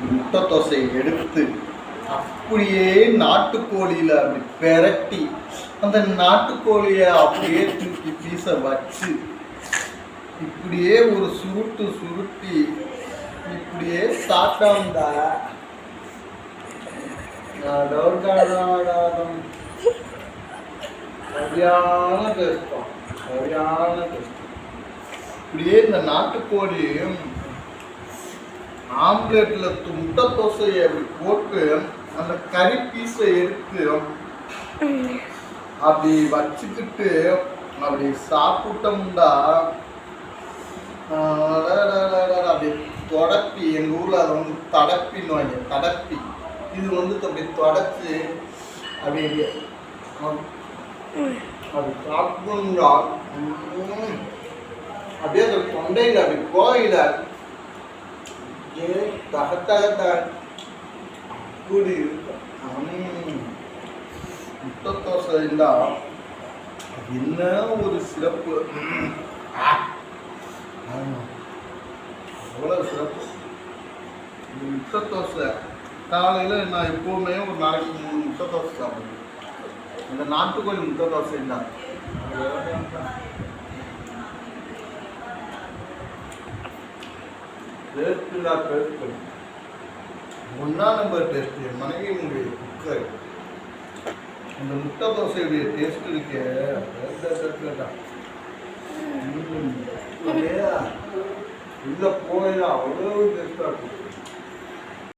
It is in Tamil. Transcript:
முட்டை தோசையை எடுத்து அப்படியே நாட்டுக்கோழியில் அப்படி பெரட்டி அந்த நாட்டுக்கோழியை அப்படியே தூக்கி பீஸை வச்சு இப்படியே ஒரு சுருட்டி இப்படியே சாப்பிட்டா சரியான டேஸ்டம், சரியான டேஸ்ட். இப்படியே இந்த நாட்டுக்கோழி ஆம்லேட்ல முட்டை தோசையை அப்படி போட்டு அந்த கறி பீஸை எடுத்து அப்படி வச்சுக்கிட்டு அப்படி சாப்பிட்டோம்டா அப்படி தொடப்பி, எங்கள் ஊரில் அதை வந்து தடப்பின்னு தடப்பி, இது வந்து அப்படி தொடச்சி அப்படி அது சாப்பிட்டோம்டா அப்படியே அந்த தொண்டையில் அப்படி கோயில கூடி முட்டை தோசை இருந்தால் என்ன ஒரு சிறப்பு, அவ்வளோ சிறப்பு. இந்த முட்டை தோசை காலையில் நான் எப்போவுமே ஒரு நாளைக்கு 3 முட்டை தோசை சாப்பிடுவேன். இந்த நாட்டுக்கோழி முட்டை தோசை தான் டேஸ்ட்டுடா, டேஸ்ட்டு 1ஆம் நம்பர் டேஸ்ட்டு. என் மனைவியினுடைய குக்கர் அந்த முட்டை தோசையுடைய டேஸ்ட் இருக்கே உள்ள போயா அவ்வளோ டேஸ்டாக இருக்கும்.